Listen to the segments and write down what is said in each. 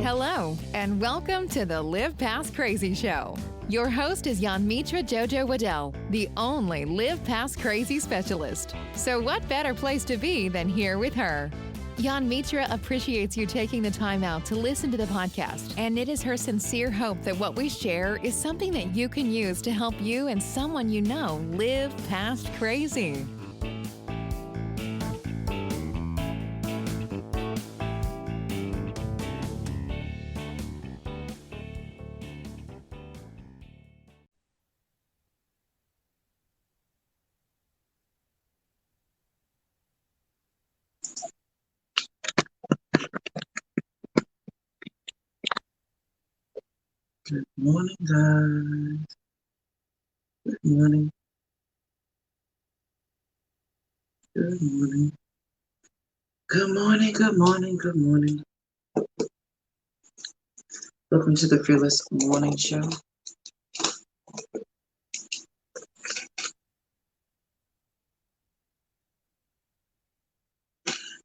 Hello, and welcome to the Live Past Crazy Show. Your host is Yanmitra Jojo Waddell, the only Live Past Crazy specialist. So what better place to be than here with her? Yanmitra appreciates you taking the time out to listen to the podcast, and it is her sincere hope that what we share is something that you can use to help you and someone you know live past crazy. Good morning, guys. Good morning. Good morning. Good morning. Good morning. Good morning. Welcome to the Fearless Morning Show.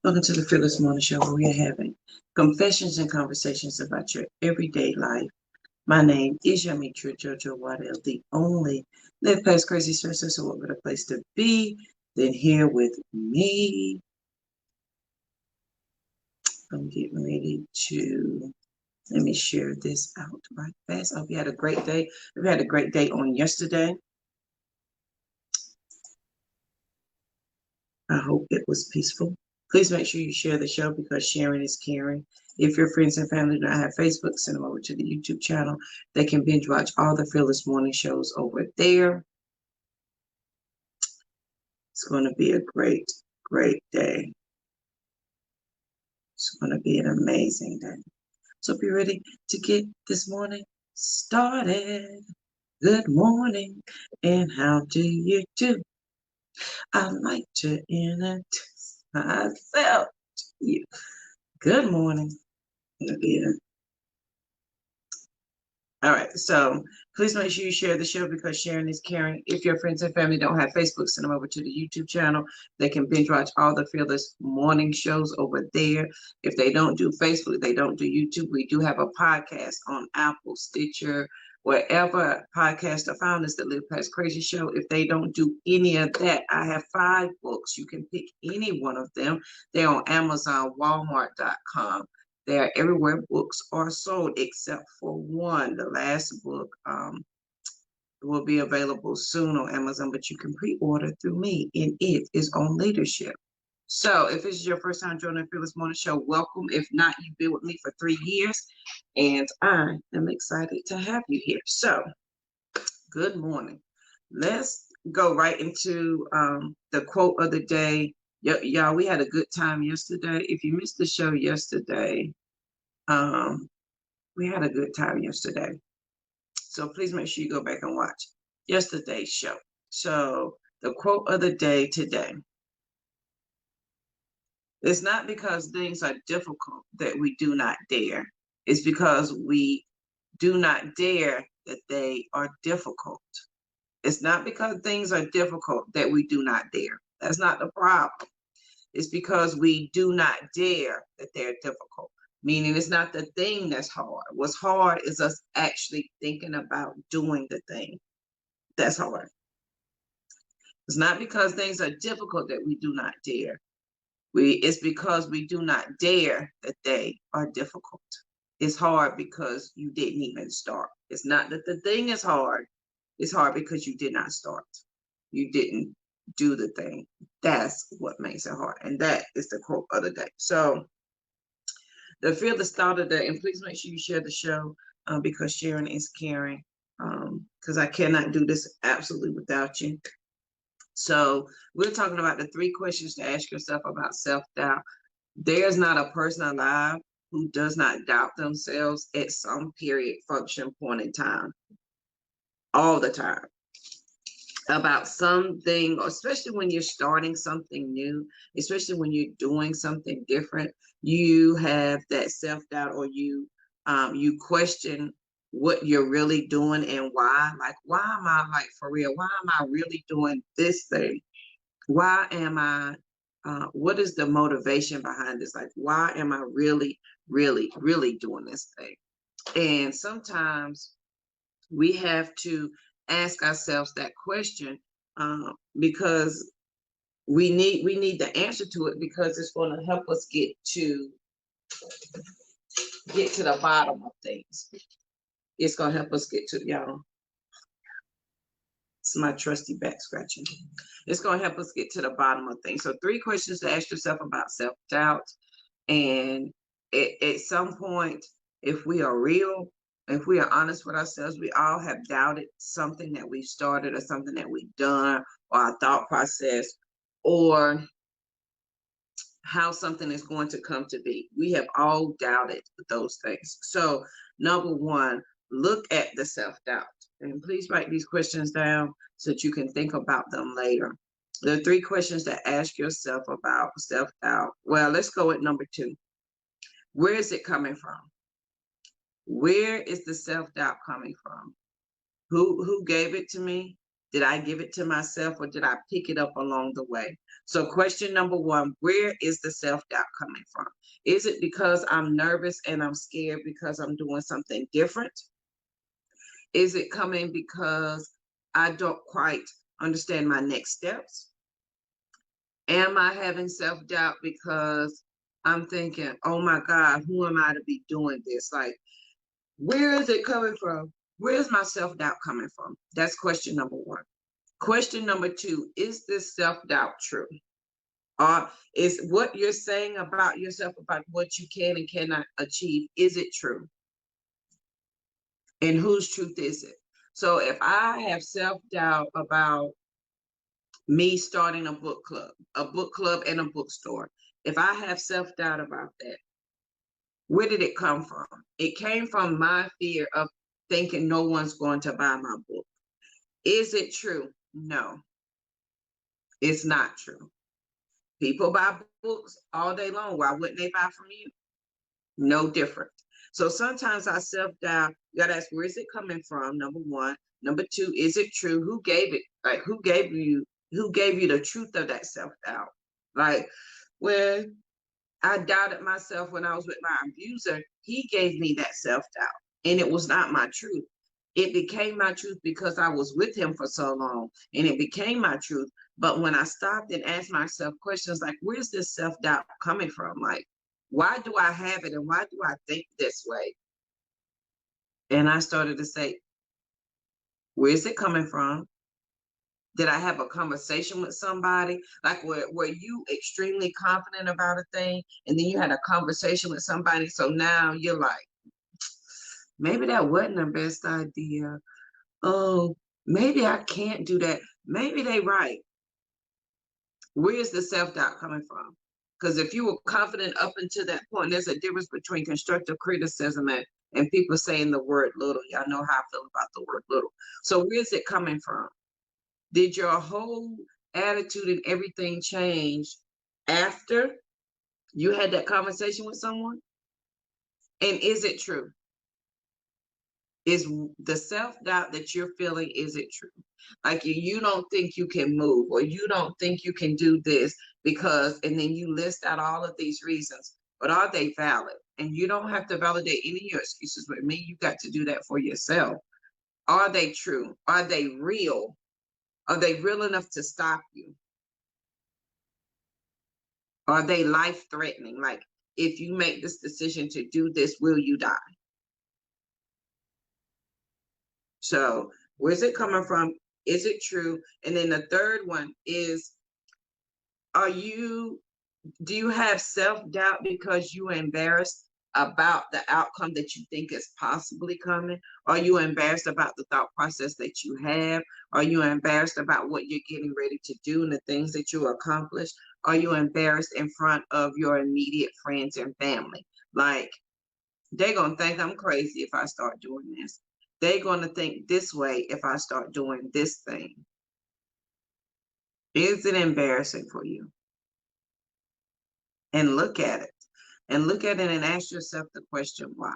Welcome to the Fearless Morning Show, where we are having confessions and conversations about your everyday life. My name is Yanmitra Jojo Waddell, the only Live Past Crazy specialist. So what better place to be than here with me? I'm getting ready to, let me share this out right fast. I hope you had a great day. We had a great day on yesterday. I hope it was peaceful. Please make sure you share the show because sharing is caring. If your friends and family do not have Facebook, send them over to the YouTube channel. They can binge watch all the Fearless Morning shows over there. It's going to be a great, great day. It's going to be an amazing day. So be ready to get this morning started. Good morning, and how do you do? I'd like to introduce myself to you. Good morning. All right, so please make sure you share the show because sharing is caring. If your friends and family don't have Facebook, send them over to the YouTube channel. They can binge watch all the Fearless Morning shows over there. If they don't do Facebook, they don't do YouTube, we do have a podcast on Apple, Stitcher, wherever podcasts are found is the Live Past Crazy Show. If they don't do any of that, I have 5 books. You can pick any one of them. They're on Amazon, Walmart.com. They are everywhere books are sold except for one. The last book will be available soon on Amazon, but you can pre-order through me, and it is on leadership. So if this is your first time joining the Fearless Morning Show, welcome. If not, you've been with me for 3 years, and I am excited to have you here. So good morning. Let's go right into the quote of the day. Y'all, we had a good time yesterday. If you missed the show yesterday, we had a good time yesterday. So please make sure you go back and watch yesterday's show. So the quote of the day today. It's not because things are difficult that we do not dare. It's because we do not dare that they are difficult. It's not because things are difficult that we do not dare. That's not the problem. It's because we do not dare that they're difficult. Meaning it's not the thing that's hard. What's hard is us actually thinking about doing the thing. That's hard. It's not because things are difficult that we do not dare. It's because we do not dare that they are difficult. It's hard because you didn't even start. It's not that the thing is hard. It's hard because you did not start. You didn't do the thing. That's what makes it hard. And that is the quote of the day. So the Fearless thought of the day, and please make sure you share the show because sharing is caring. Because I cannot do this absolutely without you. So we're talking about the 3 questions to ask yourself about self-doubt. There's not a person alive who does not doubt themselves at some period function point in time. All the time. About something, especially when you're starting something new, especially when you're doing something different, you have that self-doubt, or you question what you're really doing and why. Like, why am I, like, for real? Why am I really doing this thing? Why am I, what is the motivation behind this? Like, why am I really really, really doing this thing. And sometimes we have to ask ourselves that question, because we need the answer to it, because it's going to help us get to the bottom of things. It's going to help us get to, y'all. It's my trusty back scratching. It's going to help us get to the bottom of things. So 3 questions to ask yourself about self-doubt. And at some point, if we are real, if we are honest with ourselves, we all have doubted something that we've started or something that we've done, or our thought process, or how something is going to come to be. We have all doubted those things. So number 1, look at the self-doubt. And please write these questions down so that you can think about them later. There are 3 questions to ask yourself about self-doubt. Well, let's go with number 2. Where is it coming from? Where is the self-doubt coming from? Who gave it to me? Did I give it to myself, or did I pick it up along the way? So question number 1, where is the self-doubt coming from? Is it because I'm nervous and I'm scared because I'm doing something different? Is it coming because I don't quite understand my next steps? Am I having self-doubt because I'm thinking, oh my God, who am I to be doing this? Like, where is it coming from? Where's my self-doubt coming from? That's question number 1. Question number 2, is this self-doubt true? Or is what you're saying about yourself, about what you can and cannot achieve, is it true? And whose truth is it? So if I have self-doubt about me starting a book club and a bookstore, if I have self-doubt about that, where did it come from? It came from my fear of thinking no one's going to buy my book. Is it true? No, it's not true. People buy books all day long. Why wouldn't they buy from you? No different. So sometimes our self-doubt, you gotta ask, where is it coming from? Number 1. Number 2, is it true? Who gave it? Like, who gave you the truth of that self-doubt? Like, when I doubted myself when I was with my abuser, he gave me that self-doubt, and it was not my truth. It became my truth because I was with him for so long, and it became my truth. But when I stopped and asked myself questions like, where's this self-doubt coming from? Like, why do I have it, and why do I think this way? And I started to say, where is it coming from? Did I have a conversation with somebody? Like, were you extremely confident about a thing, and then you had a conversation with somebody, so now you're like, maybe that wasn't the best idea. Oh, maybe I can't do that. Maybe they right. Where's the self-doubt coming from? Because if you were confident up until that point, there's a difference between constructive criticism and people saying the word little. Y'all know how I feel about the word little. So where's it coming from? Did your whole attitude and everything change after you had that conversation with someone? And is it true? Is the self-doubt that you're feeling, is it true? Like, you don't think you can move, or you don't think you can do this because, and then you list out all of these reasons, but are they valid? And you don't have to validate any of your excuses with me. You got to do that for yourself. Are they true? Are they real? Are they real enough to stop you? Are they life-threatening? Like, if you make this decision to do this, will you die? So where's it coming from? Is it true? And then the third one is, do you have self-doubt because you're embarrassed about the outcome that you think is possibly coming? Are you embarrassed about the thought process that you have? Are you embarrassed about what you're getting ready to do and the things that you accomplish? Are you embarrassed in front of your immediate friends and family? Like, they're going to think I'm crazy if I start doing this. They're going to think this way if I start doing this thing. Is it embarrassing for you? And look at it. And look at it and ask yourself the question, why?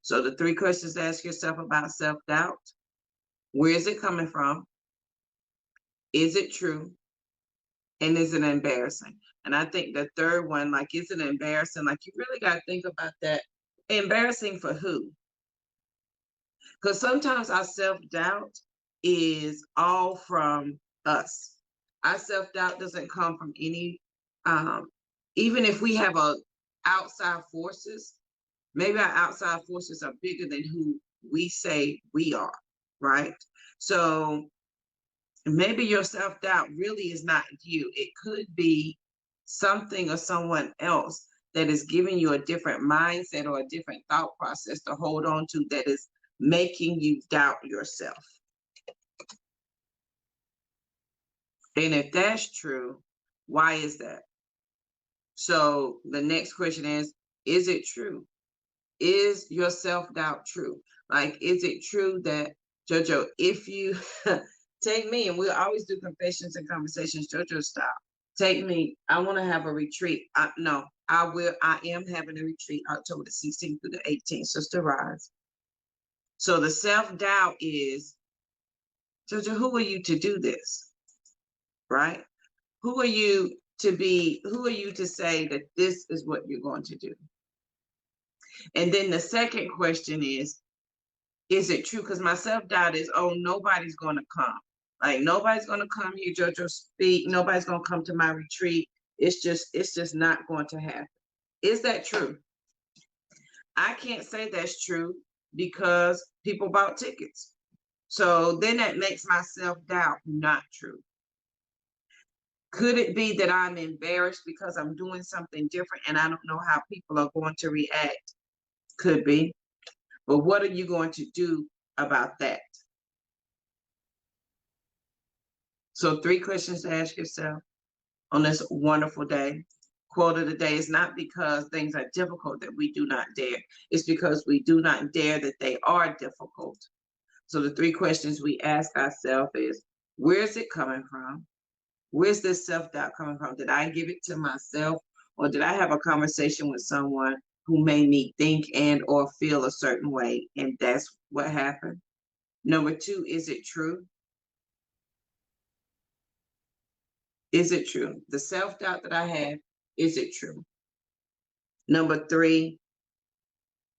So the 3 questions to ask yourself about self-doubt. Where is it coming from? Is it true? And is it embarrassing? And I think the third one, like, is it embarrassing? Like, you really got to think about that. Embarrassing for who? Because sometimes our self-doubt is all from us. Our self-doubt doesn't come from any, um, even if we have outside forces, maybe our outside forces are bigger than who we say we are, right? So maybe your self-doubt really is not you. It could be something or someone else that is giving you a different mindset or a different thought process to hold on to that is making you doubt yourself. And if that's true, why is that? So the next question is it true? Is your self-doubt true? Like, is it true that, JoJo, if you take me, and we'll always do confessions and conversations, JoJo style, take me, I want to have a retreat. No, I am having a retreat October the 16th through the 18th, Sister Rise. So the self-doubt is, JoJo, who are you to do this? Right? Who are you to say that this is what you're going to do? And then the second question is it true? Because my self-doubt is, oh, nobody's going to come. Like, nobody's going to come here, JoJo, speak. Nobody's going to come to my retreat. It's just not going to happen. Is that true? I can't say that's true because people bought tickets. So then that makes my self-doubt not true. Could it be that I'm embarrassed because I'm doing something different and I don't know how people are going to react? Could be. But what are you going to do about that? So 3 questions to ask yourself on this wonderful day. Quote of the day is not because things are difficult that we do not dare. It's because we do not dare that they are difficult. So the 3 questions we ask ourselves is, where is it coming from? Where's this self-doubt coming from? Did I give it to myself, or did I have a conversation with someone who made me think and or feel a certain way, and that's what happened? Number 2, is it true? Is it true? The self-doubt that I have, is it true? Number 3,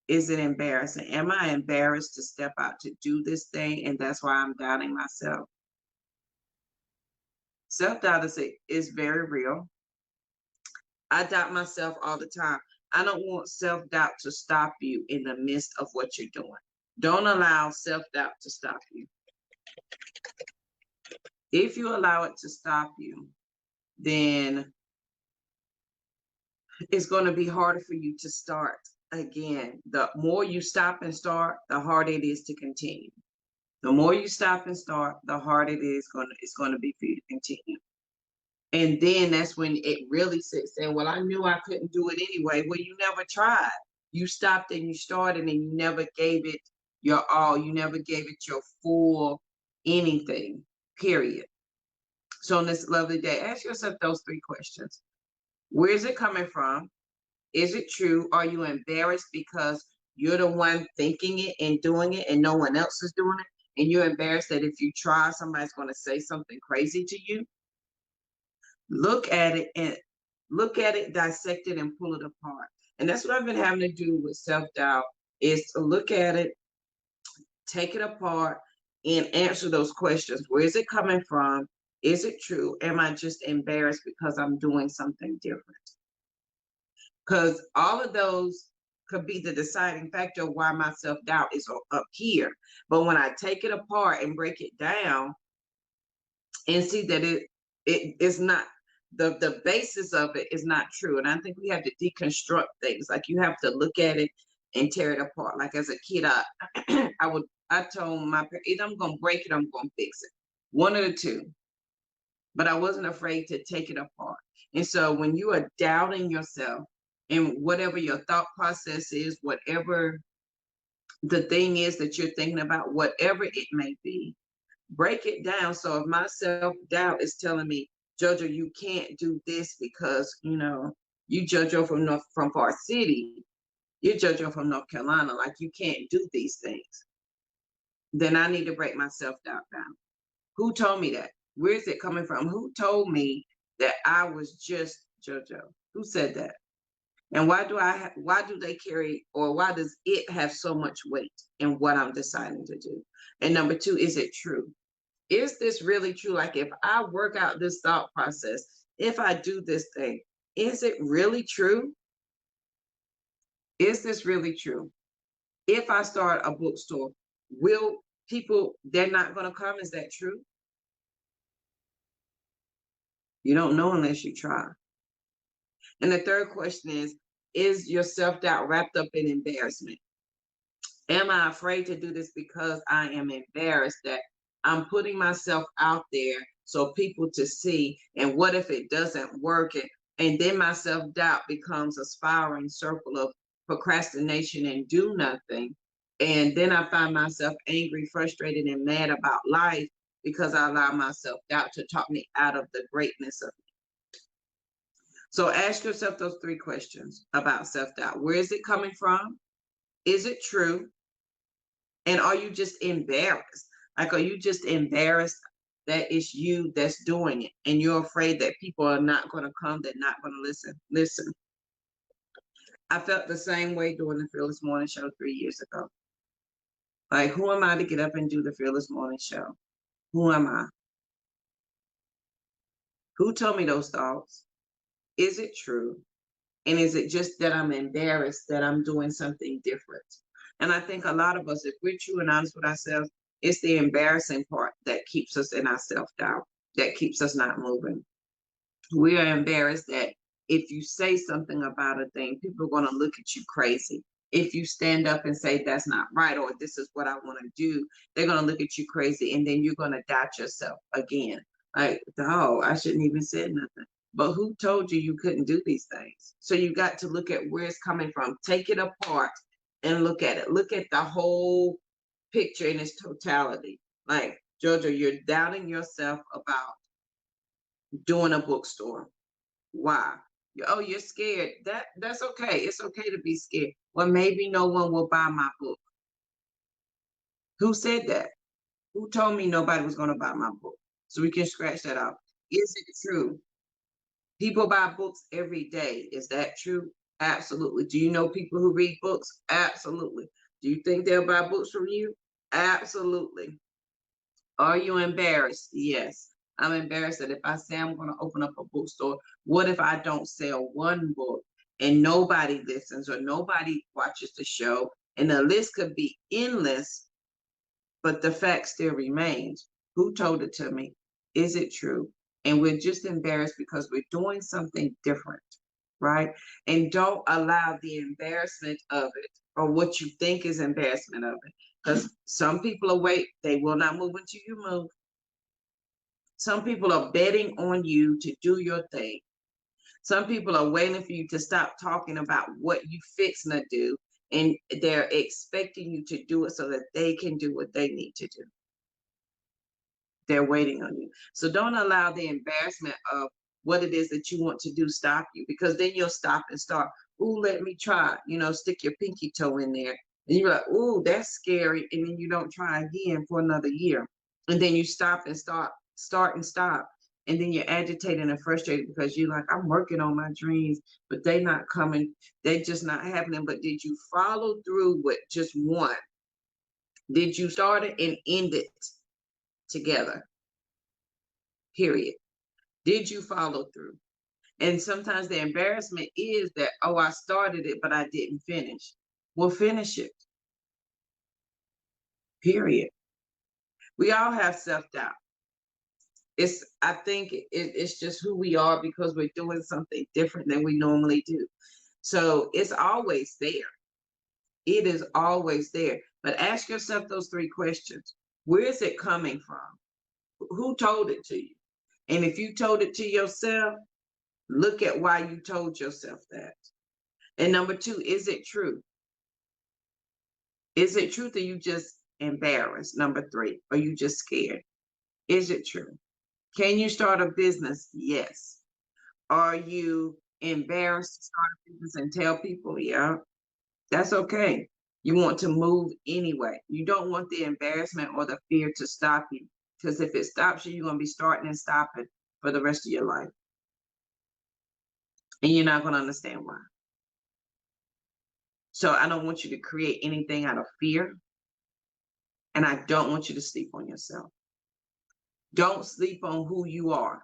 is it embarrassing? Am I embarrassed to step out to do this thing, and that's why I'm doubting myself? Self-doubt is very real. I doubt myself all the time. I don't want self-doubt to stop you in the midst of what you're doing. Don't allow self-doubt to stop you. If you allow it to stop you, then it's going to be harder for you to start again. The more you stop and start, the harder it is to continue. The more you stop and start, the harder it's going to be for you to continue. And then that's when it really sits in. Well, I knew I couldn't do it anyway. Well, you never tried. You stopped and you started and you never gave it your all. You never gave it your full anything, period. So on this lovely day, ask yourself those 3 questions. Where is it coming from? Is it true? Are you embarrassed because you're the one thinking it and doing it and no one else is doing it? And you're embarrassed that if you try, somebody's going to say something crazy to you? Look at it, dissect it, and pull it apart. And that's what I've been having to do with self-doubt, is to look at it, take it apart, and answer those questions. Where is it coming from? Is it true? Am I just embarrassed because I'm doing something different? Because all of those could be the deciding factor of why my self-doubt is up here. But when I take it apart and break it down and see that it is not, the basis of it is not true. And I think we have to deconstruct things. Like, you have to look at it and tear it apart. Like, as a kid, I told my parents, either I'm gonna break it, I'm gonna fix it. One of the two. But I wasn't afraid to take it apart. And so when you are doubting yourself, and whatever your thought process is, whatever the thing is that you're thinking about, whatever it may be, break it down. So if my self-doubt is telling me, JoJo, you can't do this because, you JoJo from Far City, you're JoJo from North Carolina, like, you can't do these things, then I need to break my self-doubt down. Who told me that? Where is it coming from? Who told me that I was just JoJo? Who said that? And why do they carry, or why does it have so much weight in what I'm deciding to do? And number two, is it true? Is this really true? Like, if I work out this thought process, if I do this thing, is it really true? Is this really true? If I start a bookstore, will people, they're not going to come? Is that true? You don't know unless you try. And the third question is your self-doubt wrapped up in embarrassment? Am I afraid to do this because I am embarrassed that I'm putting myself out there so people to see? And what if it doesn't work? And then my self-doubt becomes a spiraling circle of procrastination and do nothing. And then I find myself angry, frustrated, and mad about life because I allow my self-doubt to talk me out of the greatness of it. So ask yourself those three questions about self-doubt. Where is it coming from? Is it true? And are you just embarrassed? Like, are you just embarrassed that it's you that's doing it and you're afraid that people are not going to come, they're not going to listen? Listen, I felt the same way doing the Fearless Morning Show 3 years ago. Like, who am I to get up and do the Fearless Morning Show? Who am I? Who told me those thoughts? Is it true? And is it just that I'm embarrassed that I'm doing something different? And I think a lot of us, if we're true and honest with ourselves, it's the embarrassing part that keeps us in our self-doubt, that keeps us not moving. We are embarrassed that if you say something about a thing, people are going to look at you crazy. If you stand up and say that's not right, or this is what I want to do, they're going to look at you crazy, and then you're going to doubt yourself again. Like, oh, I shouldn't even said nothing. But who told you you couldn't do these things? So you got to look at where it's coming from. Take it apart and look at it. Look at the whole picture in its totality. Like, JoJo, you're doubting yourself about doing a bookstore. Why? Oh, you're scared. That's okay. It's okay to be scared. Well, maybe no one will buy my book. Who said that? Who told me nobody was going to buy my book? So we can scratch that out. Is it true? People buy books every day. Is that true? Absolutely. Do you know people who read books? Absolutely. Do you think they'll buy books from you? Absolutely. Are you embarrassed? Yes. I'm embarrassed that if I say I'm going to open up a bookstore, what if I don't sell one book and nobody listens or nobody watches the show? And the list could be endless, but the fact still remains. Who told it to me? Is it true? And we're just embarrassed because we're doing something different, right? And don't allow the embarrassment of it, or what you think is embarrassment of it. Because some people are waiting, they will not move until you move. Some people are betting on you to do your thing. Some people are waiting for you to stop talking about what you fixing to do, and they're expecting you to do it so that they can do what they need to do. They're waiting on you. So don't allow the embarrassment of what it is that you want to do stop you, because then you'll stop and start, ooh, let me try, stick your pinky toe in there. And you're like, ooh, that's scary. And then you don't try again for another year. And then you stop and start and stop. And then you're agitated and frustrated because you're like, I'm working on my dreams, but they're not coming. They're just not happening. But did you follow through with just one? Did you start it and end it together? Period. Did you follow through? And sometimes the embarrassment is that, oh, I started it, but I didn't finish. Well, finish it. Period. We all have self-doubt. I think it's just who we are because we're doing something different than we normally do. So it's always there. It is always there. But ask yourself those three questions. Where is it coming from? Who told it to you? And if you told it to yourself, look at why you told yourself that. And number two, is it true? Is it true that you just embarrassed? Number three, are you just scared? Is it true? Can you start a business? Yes. Are you embarrassed to start a business and tell people? Yeah, that's okay. You want to move anyway. You don't want the embarrassment or the fear to stop you, because if it stops you, you're going to be starting and stopping for the rest of your life. And you're not going to understand why. So I don't want you to create anything out of fear. And I don't want you to sleep on yourself. Don't sleep on who you are.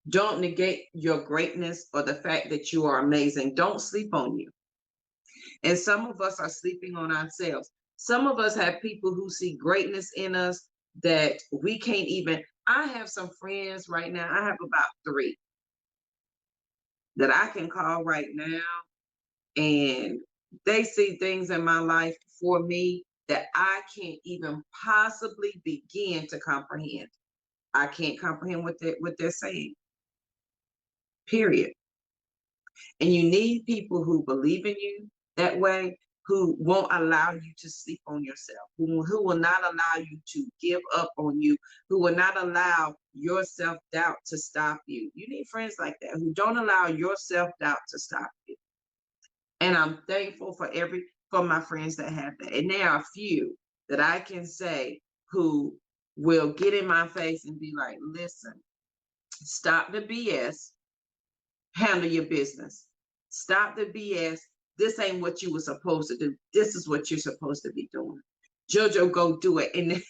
Don't negate your greatness or the fact that you are amazing. Don't sleep on you. And some of us are sleeping on ourselves. Some of us have people who see greatness in us that we can't even. I have some friends right now. I have about 3 that I can call right now, and they see things in my life for me that I can't even possibly begin to comprehend. I can't comprehend what they're saying. Period. And you need people who believe in you that way, who won't allow you to sleep on yourself, who will not allow you to give up on you, who will not allow your self-doubt to stop you. You need friends like that who don't allow your self-doubt to stop you. And I'm thankful for my friends that have that. And there are a few that I can say who will get in my face and be like, listen, stop the BS, handle your business. Stop the BS. This ain't what you were supposed to do. This is what you're supposed to be doing. JoJo, go do it. And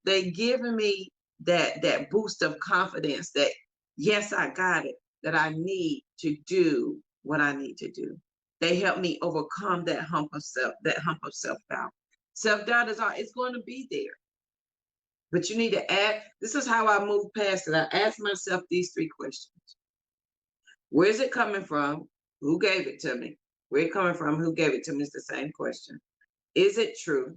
they giving me that boost of confidence that, yes, I got it, that I need to do what I need to do. They help me overcome that hump of self-doubt. Self-doubt it's going to be there. But you need to add, this is how I move past it. I ask myself these 3 questions. Where is it coming from? Who gave it to me? Where it coming from? Who gave it to me? It's the same question. Is it true?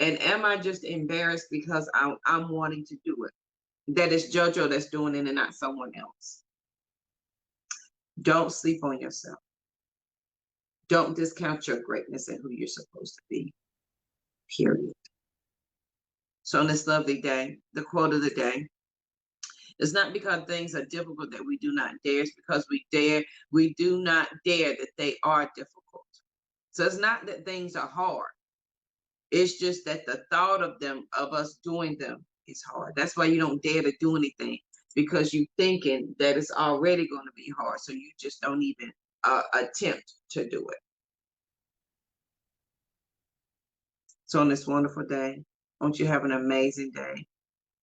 And am I just embarrassed because I'm wanting to do it? That it's JoJo that's doing it and not someone else. Don't sleep on yourself. Don't discount your greatness and who you're supposed to be. Period. So on this lovely day, the quote of the day, it's not because things are difficult that we do not dare. It's because we do not dare that they are difficult. So it's not that things are hard. It's just that the thought of us doing them is hard. That's why you don't dare to do anything, because you're thinking that it's already going to be hard. So you just don't even attempt to do it. So on this wonderful day, I want you to have an amazing day.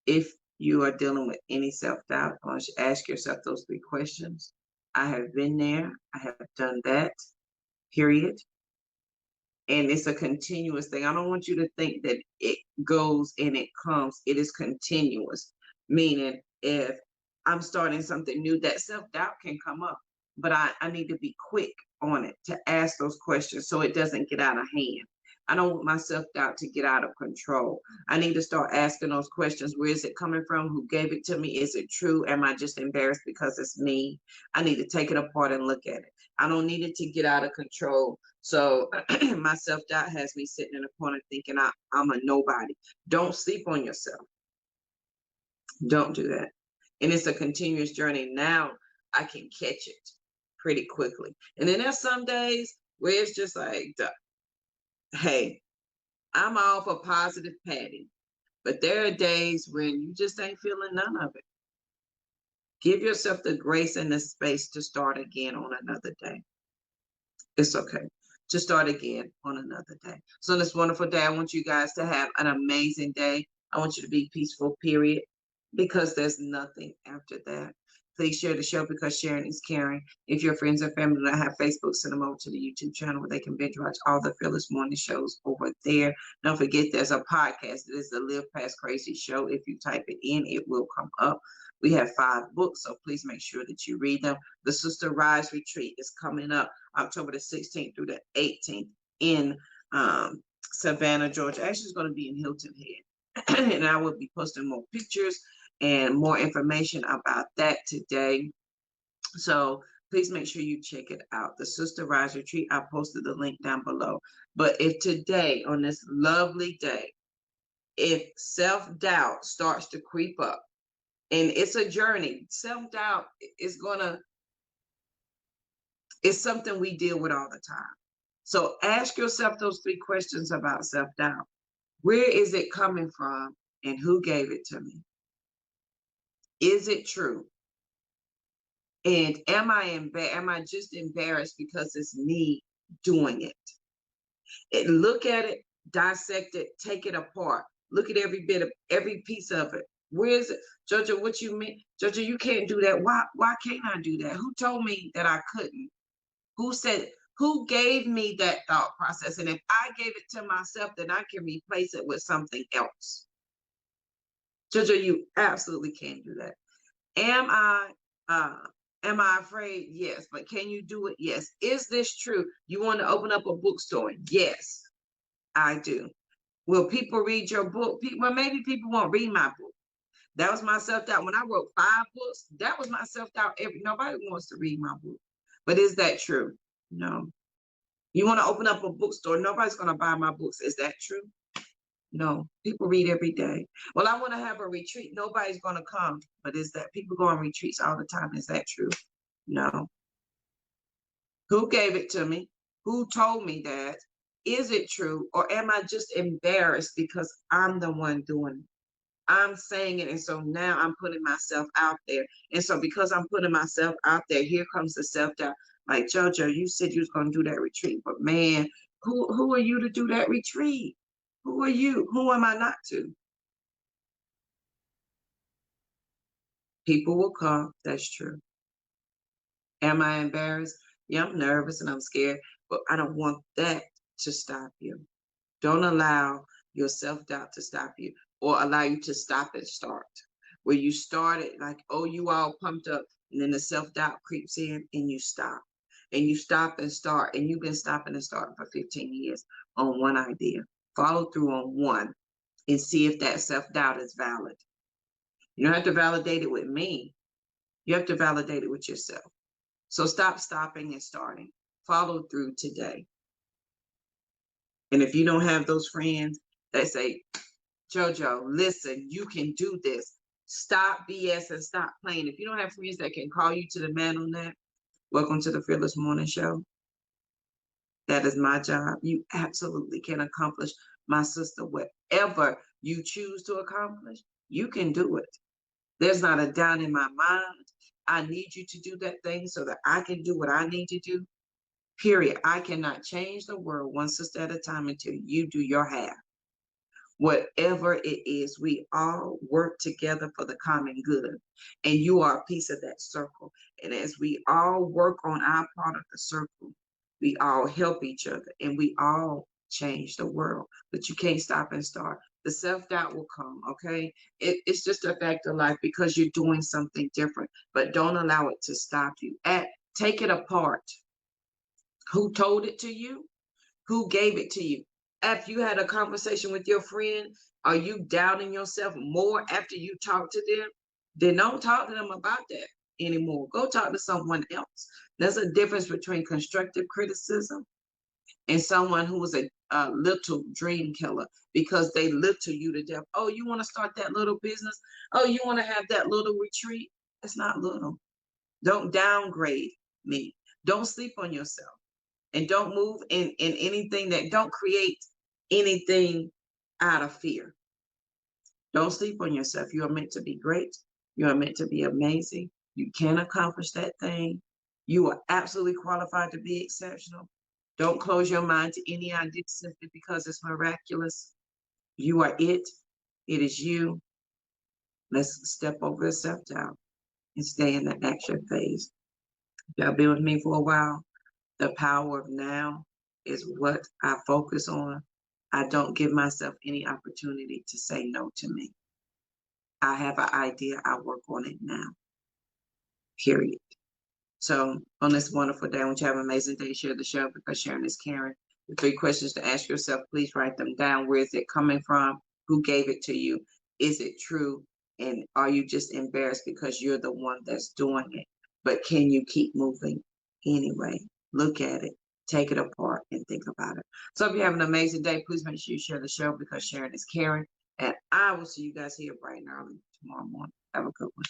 If you are dealing with any self-doubt, I want you to ask yourself those 3 questions. I have been there. I have done that, period. And it's a continuous thing. I don't want you to think that it goes and it comes. It is continuous, meaning if I'm starting something new, that self-doubt can come up, but I need to be quick on it to ask those questions so it doesn't get out of hand. I don't want my self-doubt to get out of control. I need to start asking those questions. Where is it coming from? Who gave it to me? Is it true? Am I just embarrassed because it's me? I need to take it apart and look at it. I don't need it to get out of control. So my self-doubt has me sitting in a corner thinking I'm a nobody. Don't sleep on yourself. Don't do that. And it's a continuous journey. Now I can catch it pretty quickly. And then there's some days where it's just like, hey, I'm all for positive patting, but there are days when you just ain't feeling none of it. Give yourself the grace and the space to start again on another day. It's okay to start again on another day. So on this wonderful day, I want you guys to have an amazing day. I want you to be peaceful, period, because there's nothing after that. Please share the show because sharing is caring. If your friends and family don't have Facebook, send them over to the YouTube channel where they can binge watch all the Fearless Morning shows over there. Don't forget there's a podcast. It is the Live Past Crazy Show. If you type it in, it will come up. We have 5 books, so please make sure that you read them. The Sister Rise Retreat is coming up October the 16th through the 18th in Savannah, Georgia. Actually, it's going to be in Hilton Head. And I will be posting more pictures and more information about that today. So please make sure you check it out. The Sister Rise Retreat, I posted the link down below. But if today, on this lovely day, if self-doubt starts to creep up, and it's a journey, self-doubt is it's something we deal with all the time. So ask yourself those 3 questions about self-doubt. Where is it coming from and who gave it to me? Is it true? And am I just embarrassed because it's me doing it? Look at it, dissect it, take it apart. Look at every piece of it. Where is it? Jojo, what you mean? Jojo, you can't do that. Why can't I do that? Who told me that I couldn't? Who gave me that thought process? And if I gave it to myself, then I can replace it with something else. Jojo, you absolutely can't do that. Am I afraid? Yes. But can you do it? Yes. Is this true? You want to open up a bookstore? Yes, I do. Will people read your book? Well, maybe people won't read my book. That was my self-doubt. When I wrote 5 books, that was my self-doubt. Nobody wants to read my book. But is that true? No. You want to open up a bookstore, nobody's going to buy my books. Is that true? No. People read every day. Well, I want to have a retreat. Nobody's going to come. But is that people go on retreats all the time? Is that true? No. Who gave it to me? Who told me that? Is it true? Or am I just embarrassed because I'm the one doing it? I'm saying it, and so now I'm putting myself out there. And so because I'm putting myself out there, here comes the self-doubt. Like, Jojo, you said you was going to do that retreat, but man, who are you to do that retreat? Who are you? Who am I not to? People will come. That's true. Am I embarrassed? Yeah, I'm nervous and I'm scared, but I don't want that to stop you. Don't allow your self-doubt to stop you, or allow you to stop and start. Where you started like, oh, you all pumped up, and then the self-doubt creeps in and you stop. And you stop and start, and you've been stopping and starting for 15 years on one idea. Follow through on one and see if that self-doubt is valid. You don't have to validate it with me. You have to validate it with yourself. So stop stopping and starting. Follow through today. And if you don't have those friends that say, Jojo, listen, you can do this. Stop BS and stop playing. If you don't have friends that can call you to the man on that, welcome to the Fearless Morning Show. That is my job. You absolutely can accomplish, my sister, whatever you choose to accomplish, you can do it. There's not a doubt in my mind. I need you to do that thing so that I can do what I need to do. Period. I cannot change the world one sister at a time until you do your half. Whatever it is, we all work together for the common good. And you are a piece of that circle. And as we all work on our part of the circle, we all help each other and we all change the world. But you can't stop and start. The self-doubt will come, okay? It's just a fact of life because you're doing something different. But don't allow it to stop you. Take it apart. Who told it to you? Who gave it to you? After you had a conversation with your friend, are you doubting yourself more after you talk to them? Then don't talk to them about that anymore. Go talk to someone else. There's a difference between constructive criticism and someone who is a little dream killer because they little you to death. Oh, you want to start that little business? Oh, you want to have that little retreat? It's not little. Don't downgrade me. Don't sleep on yourself. And don't move in anything don't create anything out of fear. Don't sleep on yourself. You are meant to be great. You are meant to be amazing. You can accomplish that thing. You are absolutely qualified to be exceptional. Don't close your mind to any idea simply because it's miraculous. You are it. It is you. Let's step over the self-doubt and stay in the action phase. Y'all been with me for a while. The power of now is what I focus on. I don't give myself any opportunity to say no to me. I have an idea. I work on it now. Period. So on this wonderful day, I want you to have an amazing day. Share the show because sharing is caring. The 3 questions to ask yourself, please write them down. Where is it coming from? Who gave it to you? Is it true? And are you just embarrassed because you're the one that's doing it? But can you keep moving anyway? Look at it, take it apart, and think about it. So if you have an amazing day, please make sure you share the show because sharing is caring. And I will see you guys here bright and early tomorrow morning. Have a good one.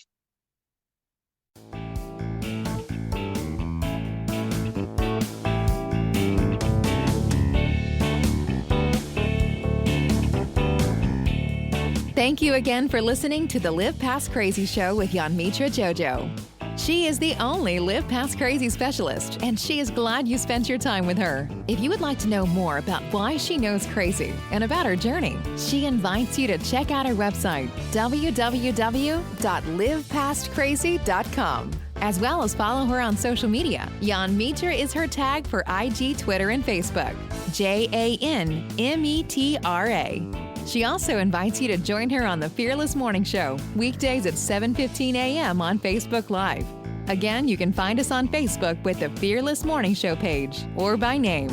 Thank you again for listening to the Live Past Crazy Show with Yonmitra Jojo. She is the only Live Past Crazy specialist, and she is glad you spent your time with her. If you would like to know more about why she knows crazy and about her journey, she invites you to check out her website, www.livepastcrazy.com, as well as follow her on social media. Jan Mitra is her tag for IG, Twitter, and Facebook. JANMETRA. She also invites you to join her on the Fearless Morning Show, weekdays at 7:15 a.m. on Facebook Live. Again, you can find us on Facebook with the Fearless Morning Show page or by name.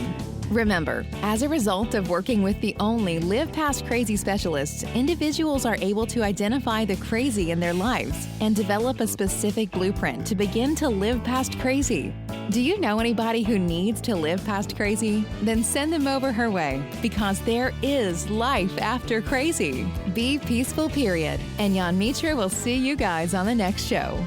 Remember, as a result of working with the only Live Past Crazy specialists, individuals are able to identify the crazy in their lives and develop a specific blueprint to begin to live past crazy. Do you know anybody who needs to live past crazy? Then send them over her way, because there is life after crazy. Be peaceful, period. And Jan Mitra will see you guys on the next show.